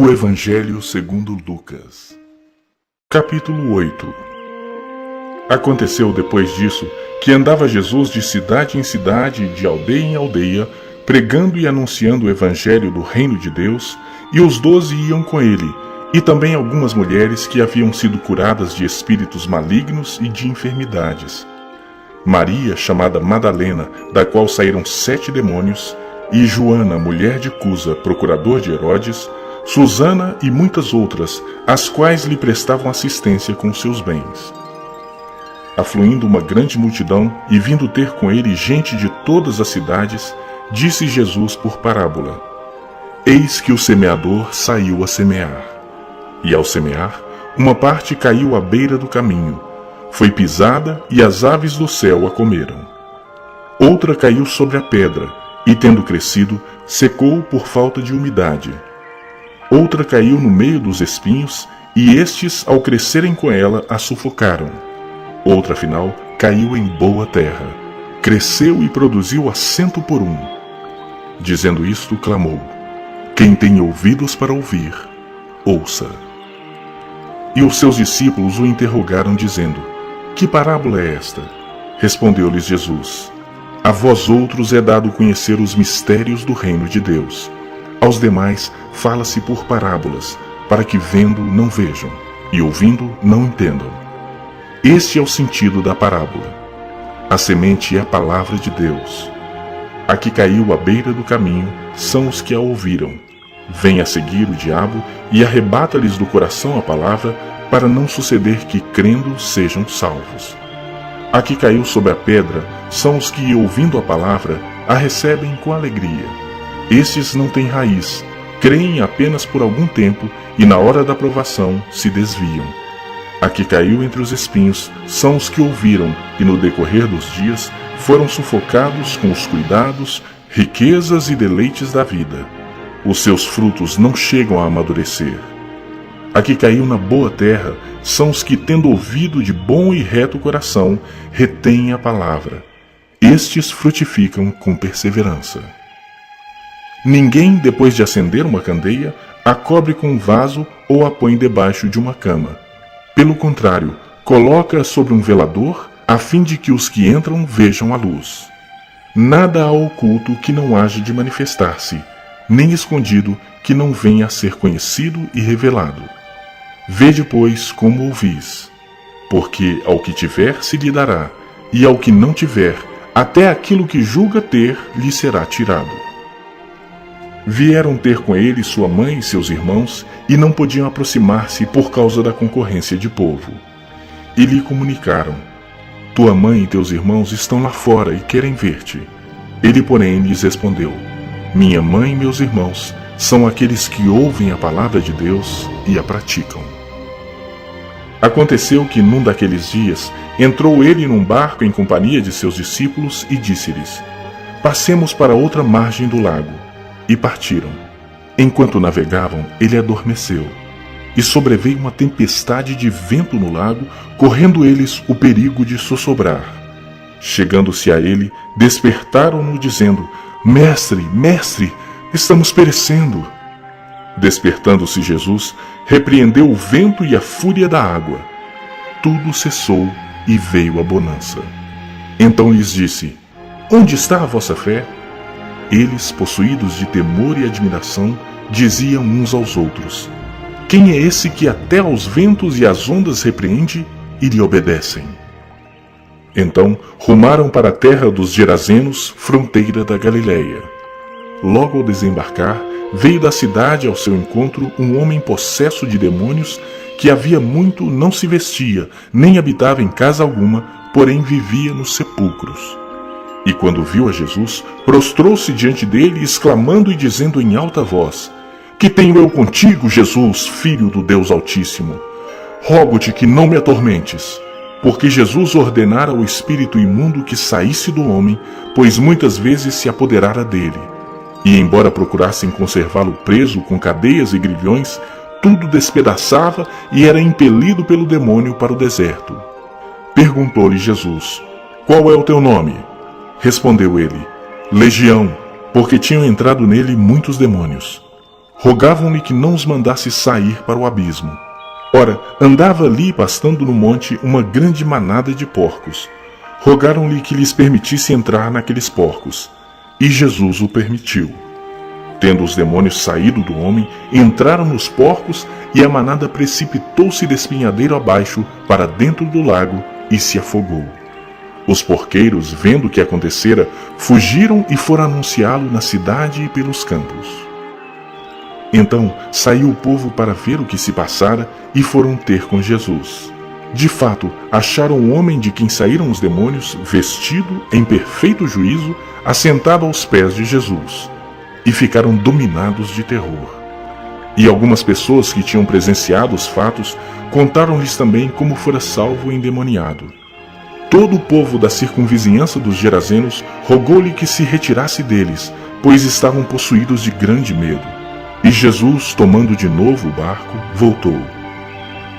O Evangelho segundo Lucas. Capítulo 8. Aconteceu depois disso que andava Jesus de cidade em cidade e de aldeia em aldeia, pregando e anunciando o Evangelho do reino de Deus, e os 12 iam com ele, e também algumas mulheres que haviam sido curadas de espíritos malignos e de enfermidades. Maria, chamada Madalena, da qual saíram 7 demônios, e Joana, mulher de Cusa, procurador de Herodes, Susana e muitas outras, as quais lhe prestavam assistência com seus bens. Afluindo uma grande multidão e vindo ter com ele gente de todas as cidades, disse Jesus por parábola: Eis que o semeador saiu a semear. E ao semear, uma parte caiu à beira do caminho, foi pisada e as aves do céu a comeram. Outra caiu sobre a pedra, e tendo crescido, secou por falta de umidade. Outra caiu no meio dos espinhos, e estes, ao crescerem com ela, a sufocaram. Outra, afinal, caiu em boa terra, cresceu e produziu a 100 por 1. Dizendo isto, clamou: Quem tem ouvidos para ouvir, ouça. E os seus discípulos o interrogaram, dizendo: Que parábola é esta? Respondeu-lhes Jesus: A vós outros é dado conhecer os mistérios do reino de Deus. Aos demais fala-se por parábolas, para que vendo não vejam, e ouvindo não entendam. Este é o sentido da parábola. A semente é a palavra de Deus. A que caiu à beira do caminho são os que a ouviram. Vem a seguir o diabo e arrebata-lhes do coração a palavra, para não suceder que, crendo, sejam salvos. A que caiu sobre a pedra são os que, ouvindo a palavra, a recebem com alegria. Estes não têm raiz, creem apenas por algum tempo e, na hora da provação, se desviam. A que caiu entre os espinhos são os que ouviram e, no decorrer dos dias, foram sufocados com os cuidados, riquezas e deleites da vida. Os seus frutos não chegam a amadurecer. A que caiu na boa terra são os que, tendo ouvido de bom e reto coração, retêm a palavra. Estes frutificam com perseverança. Ninguém, depois de acender uma candeia, a cobre com um vaso ou a põe debaixo de uma cama. Pelo contrário, coloca-a sobre um velador, a fim de que os que entram vejam a luz. Nada há oculto que não haja de manifestar-se, nem escondido que não venha a ser conhecido e revelado. Vede, pois, como ouvis, porque ao que tiver se lhe dará, e ao que não tiver, até aquilo que julga ter lhe será tirado. Vieram ter com ele sua mãe e seus irmãos, e não podiam aproximar-se por causa da concorrência de povo. E lhe comunicaram: Tua mãe e teus irmãos estão lá fora e querem ver-te. Ele, porém, lhes respondeu: Minha mãe e meus irmãos são aqueles que ouvem a palavra de Deus e a praticam. Aconteceu que, num daqueles dias, entrou ele num barco em companhia de seus discípulos e disse-lhes: Passemos para outra margem do lago. E partiram. Enquanto navegavam, ele adormeceu. E sobreveio uma tempestade de vento no lago, correndo eles o perigo de sossobrar. Chegando-se a ele, despertaram-no, dizendo: Mestre, mestre, estamos perecendo. Despertando-se Jesus, repreendeu o vento e a fúria da água. Tudo cessou e veio a bonança. Então lhes disse: Onde está a vossa fé? Eles, possuídos de temor e admiração, diziam uns aos outros: Quem é esse que até aos ventos e às ondas repreende e lhe obedecem? Então rumaram para a terra dos Gerazenos, fronteira da Galileia. Logo ao desembarcar, veio da cidade ao seu encontro um homem possesso de demônios, que havia muito não se vestia, nem habitava em casa alguma, porém vivia nos sepulcros. E quando viu a Jesus, prostrou-se diante dele, exclamando e dizendo em alta voz: Que tenho eu contigo, Jesus, Filho do Deus Altíssimo? Rogo-te que não me atormentes. Porque Jesus ordenara ao espírito imundo que saísse do homem, pois muitas vezes se apoderara dele. E embora procurassem conservá-lo preso com cadeias e grilhões, tudo despedaçava e era impelido pelo demônio para o deserto. Perguntou-lhe Jesus: Qual é o teu nome? Respondeu ele: Legião, porque tinham entrado nele muitos demônios. rogavam-lhe que não os mandasse sair para o abismo. Ora, andava ali pastando no monte uma grande manada de porcos. Rogaram-lhe que lhes permitisse entrar naqueles porcos, e Jesus o permitiu. Tendo os demônios saído do homem, entraram nos porcos, e a manada precipitou-se de espinhadeiro abaixo para dentro do lago e se afogou. Os porqueiros, vendo o que acontecera, fugiram e foram anunciá-lo na cidade e pelos campos. Então saiu o povo para ver o que se passara e foram ter com Jesus. De fato, acharam o homem de quem saíram os demônios, vestido, em perfeito juízo, assentado aos pés de Jesus, e ficaram dominados de terror. E algumas pessoas que tinham presenciado os fatos contaram-lhes também como fora salvo o endemoniado. Todo o povo da circunvizinhança dos Gerazenos rogou-lhe que se retirasse deles, pois estavam possuídos de grande medo. E Jesus, tomando de novo o barco, voltou.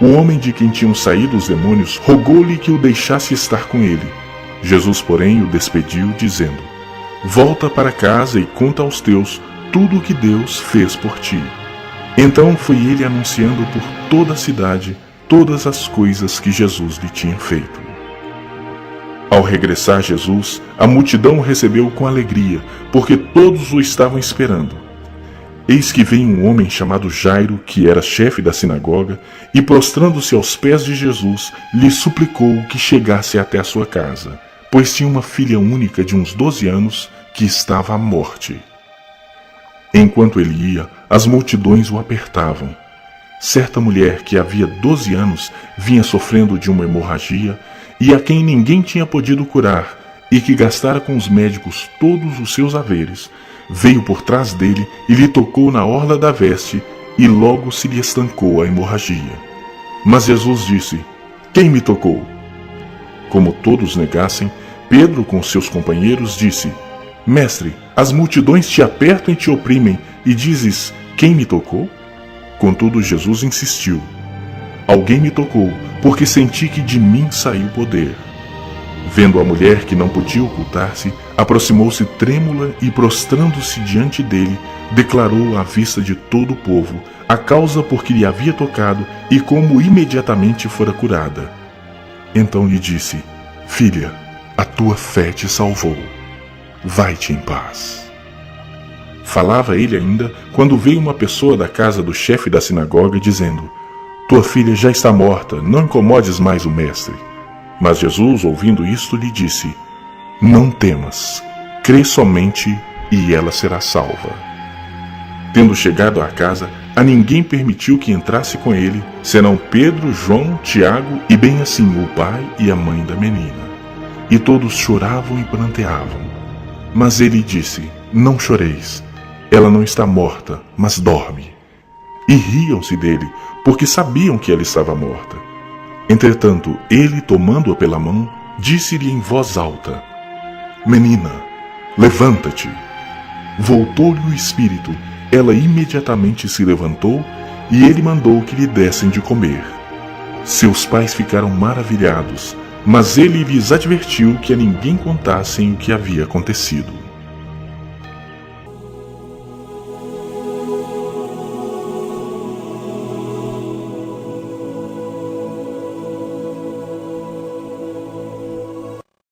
O homem de quem tinham saído os demônios rogou-lhe que o deixasse estar com ele. Jesus, porém, o despediu, dizendo: Volta para casa e conta aos teus tudo o que Deus fez por ti. Então foi ele anunciando por toda a cidade todas as coisas que Jesus lhe tinha feito. Ao regressar Jesus, a multidão o recebeu com alegria, porque todos o estavam esperando. Eis que veio um homem chamado Jairo, que era chefe da sinagoga, e prostrando-se aos pés de Jesus, lhe suplicou que chegasse até a sua casa, pois tinha uma filha única de uns 12 anos que estava à morte. Enquanto ele ia, as multidões o apertavam. Certa mulher que havia 12 anos vinha sofrendo de uma hemorragia, e a quem ninguém tinha podido curar, e que gastara com os médicos todos os seus haveres, veio por trás dele e lhe tocou na orla da veste, e logo se lhe estancou a hemorragia. Mas Jesus disse: Quem me tocou? Como todos negassem, Pedro com seus companheiros disse: Mestre, as multidões te apertam e te oprimem, e dizes: Quem me tocou? Contudo Jesus insistiu: Alguém me tocou, porque senti que de mim saiu poder. Vendo a mulher que não podia ocultar-se, aproximou-se trêmula e, prostrando-se diante dele, declarou à vista de todo o povo a causa por que lhe havia tocado e como imediatamente fora curada. Então lhe disse: Filha, a tua fé te salvou. Vai-te em paz. Falava ele ainda, quando veio uma pessoa da casa do chefe da sinagoga, dizendo: Tua filha já está morta, não incomodes mais o mestre. Mas Jesus, ouvindo isto, lhe disse: Não temas, crê somente e ela será salva. Tendo chegado à casa, a ninguém permitiu que entrasse com ele, senão Pedro, João, Tiago e bem assim o pai e a mãe da menina. E todos choravam e pranteavam. Mas ele disse: Não choreis, ela não está morta, mas dorme. E riam-se dele, porque sabiam que ela estava morta. Entretanto, ele, tomando-a pela mão, disse-lhe em voz alta: Menina, levanta-te. Voltou-lhe o espírito, ela imediatamente se levantou, e ele mandou que lhe dessem de comer. Seus pais ficaram maravilhados, mas ele lhes advertiu que a ninguém contassem o que havia acontecido.